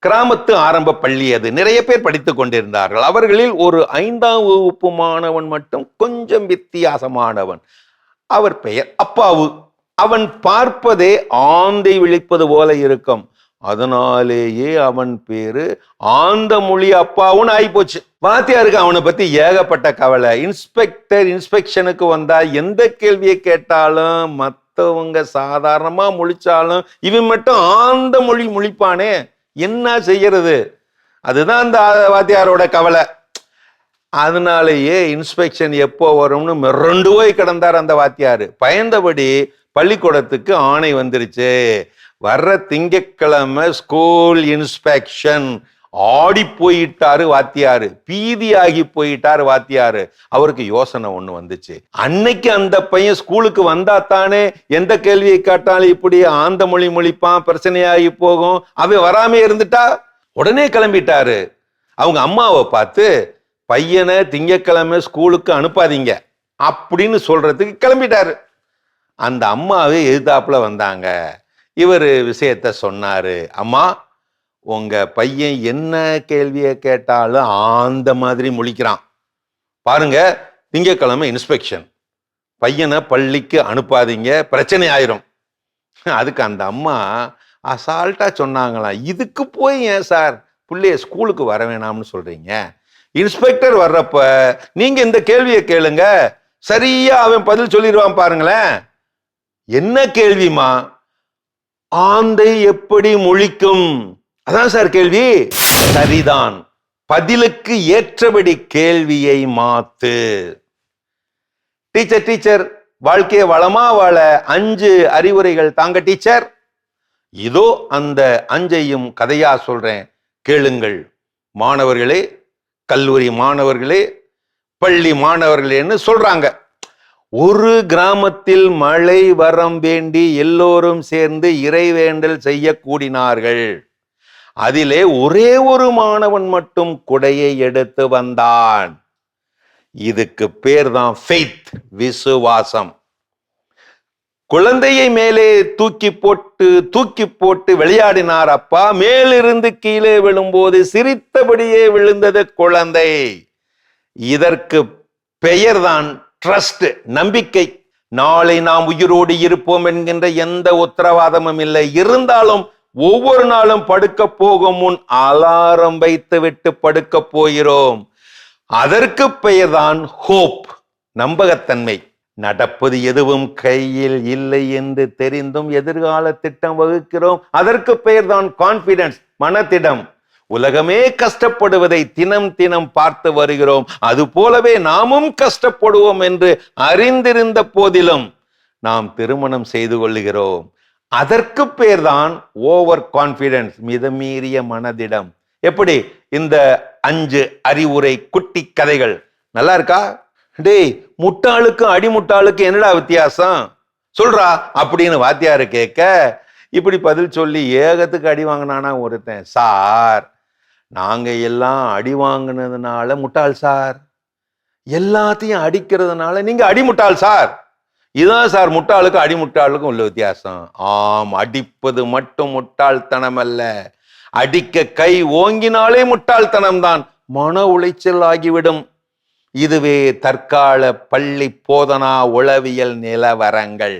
கிராமத்து ஆரம்ப பள்ளி அது. நிறைய பேர் படித்துக் கொண்டிருந்தார்கள். அவர்களில் ஒரு 5ஆம் வகுப்பு மாணவன் மட்டும் கொஞ்சம் வித்தியாசமானவன். அவர் பெயர் அப்பாவு. அவன் பார்ப்பதே ஆந்தை விழிப்பது போல இருக்கும். அதனாலேயே அவன் பேரு ஆந்த மொழி அப்பாவுன்னு ஆயிப்போச்சு. வாத்தியாருக்கு அவனை பத்தி ஏகப்பட்ட கவலை. இன்ஸ்பெக்ஷனுக்கு வந்தா எந்த கேள்வியை கேட்டாலும் மற்றவங்க சாதாரணமா முழிச்சாலும் இவன் மட்டும் ஆந்த மொழி முழிப்பானே, என்ன செய்யறது? அதுதான் அந்த வாத்தியாரோட கவலை. அதனாலேயே இன்ஸ்பெக்ஷன் எப்போ வரும்னு மிரண்டு போய் கிடந்தார் அந்த வாத்தியாரு. பயந்தபடி பள்ளிக்கூடத்துக்கு ஆணை வந்துருச்சு. வர்ற திங்கட்கிழமை ஸ்கூல் இன்ஸ்பெக்ஷன். ஆடி போயிட்டாரு வாத்தியாரு, பீதியாகி போயிட்டாரு வாத்தியாரு. அவருக்கு யோசனை ஒண்ணு வந்துச்சு. அன்னைக்கு அந்த பையன் ஸ்கூலுக்கு வந்தா தானே எந்த கேள்வியை கேட்டாலும் இப்படி ஆந்த மொழி மொழிப்பான், பிரச்சனையாகி போகும். அவன் வராம இருந்துட்டா உடனே கிளம்பிட்டாரு. அவங்க அம்மாவை பார்த்து, பையனை திங்கட்கிழமை ஸ்கூலுக்கு அனுப்பாதீங்க அப்படின்னு சொல்றதுக்கு கிளம்பிட்டாரு. அந்த அம்மாவே எதிர்த்தாப்புல வந்தாங்க. இவர் விஷயத்த சொன்னாரு. அம்மா, உங்க பையன் என்ன கேள்வியை கேட்டாலும் அந்த மாதிரி முழிக்கிறான் பாருங்க, திங்கட்கிழமை இன்ஸ்பெக்ஷன், பையனை பள்ளிக்கு அனுப்பாதீங்க, பிரச்சனை ஆயிரும். அதுக்கு அந்த அம்மா அசால்ட்டா சொன்னாங்களாம், இதுக்கு போய் ஏன் சார் பிள்ளைய ஸ்கூலுக்கு வர வேணாம்னு சொல்றீங்க? இன்ஸ்பெக்டர் வர்றப்ப நீங்க இந்த கேள்வியை கேளுங்க, சரியா அவன் பதில் சொல்லிடுவான் பாருங்களேன். என்ன கேள்விமா? ஆந்தை எப்படி முழிக்கும், அதான் சார் கேள்வி. சரிதான், பதிலுக்கு ஏற்றபடி கேள்வியை மாத்து. டீச்சர் வாழ்க்கையை வளமா வாழ 5 அறிவுரைகள் தாங்க டீச்சர். இதோ அந்த 5ஐயும் கதையா சொல்றேன், கேளுங்கள். மாணவர்களே, கல்லூரி மாணவர்களே, பள்ளி மாணவர்களேன்னு சொல்றாங்க. ஒரு கிராமத்தில் மழை வரம் வேண்டி எல்லோரும் சேர்ந்து இறைவேண்டல் செய்ய கூடினார்கள். அதிலே ஒரே ஒரு மாணவன் மட்டும் குடையை எடுத்து வந்தான். இதுக்கு பேர் தான் ஃபெய்த், விசுவாசம். குழந்தையை மேலே தூக்கி போட்டு விளையாடினார் அப்பா. மேலிருந்து கீழே விழும்போது சிரித்தபடியே விழுந்தது குழந்தை. இதற்கு பெயர்தான் ட்ரஸ்ட், நம்பிக்கை. நாளை நாம் உயிரோடு இருப்போம் என்கின்ற எந்த உத்தரவாதமும் இல்லை. இருந்தாலும் ஒவ்வொரு நாளும் படுக்க போகும் முன் அலாரம் வைத்து விட்டு படுக்க போகிறோம். அதற்கு பெயர்தான் ஹோப், நம்பகத்தன்மை. நடப்பது எதுவும் கையில் இல்லை என்று தெரிந்தும் எதிர்கால திட்டம் வகுக்கிறோம். அதற்கு பெயர்தான் கான்பிடன்ஸ், மனத்திடம். உலகமே கஷ்டப்படுவதை தினம் பார்த்து வருகிறோம். அது போலவே நாமும் கஷ்டப்படுவோம் என்று அறிந்திருந்த போதிலும் நாம் திருமணம் செய்து கொள்ளுகிறோம். அதற்கு பேர்தான் ஓவர் கான்பிடன்ஸ், மிதமீறிய மனதிடம். எப்படி இந்த 5 அறிவுரை குட்டி கதைகள் நல்லா இருக்கா? டேய், முட்டாளுக்கும் அடிமுட்டாளுக்கும் என்னடா வித்தியாசம் சொல்றா அப்படின்னு வாத்தியாரு கேட்க, இப்படி பதில் சொல்லி ஏகத்துக்கு அடி வாங்கினானா ஒருத்தன். சார், நாங்க எல்லாம் அடி வாங்கினதுனால முட்டாள் சார், எல்லாத்தையும் அடிக்கிறதுனால நீங்க அடிமுட்டாள் சார். இதுதான் சார் முட்டாளுக்கும் அடிமுட்டாளுக்கும் உள்ள வித்தியாசம். ஆம், அடிப்பது மட்டும் முட்டாள்தனம் அல்ல, அடிக்க கை ஓங்கினாலே முட்டாள்தனம்தான், மன உளைச்சல் ஆகிவிடும். இதுவே தற்கால பள்ளி போதனா உளவியல் நிலவரங்கள்.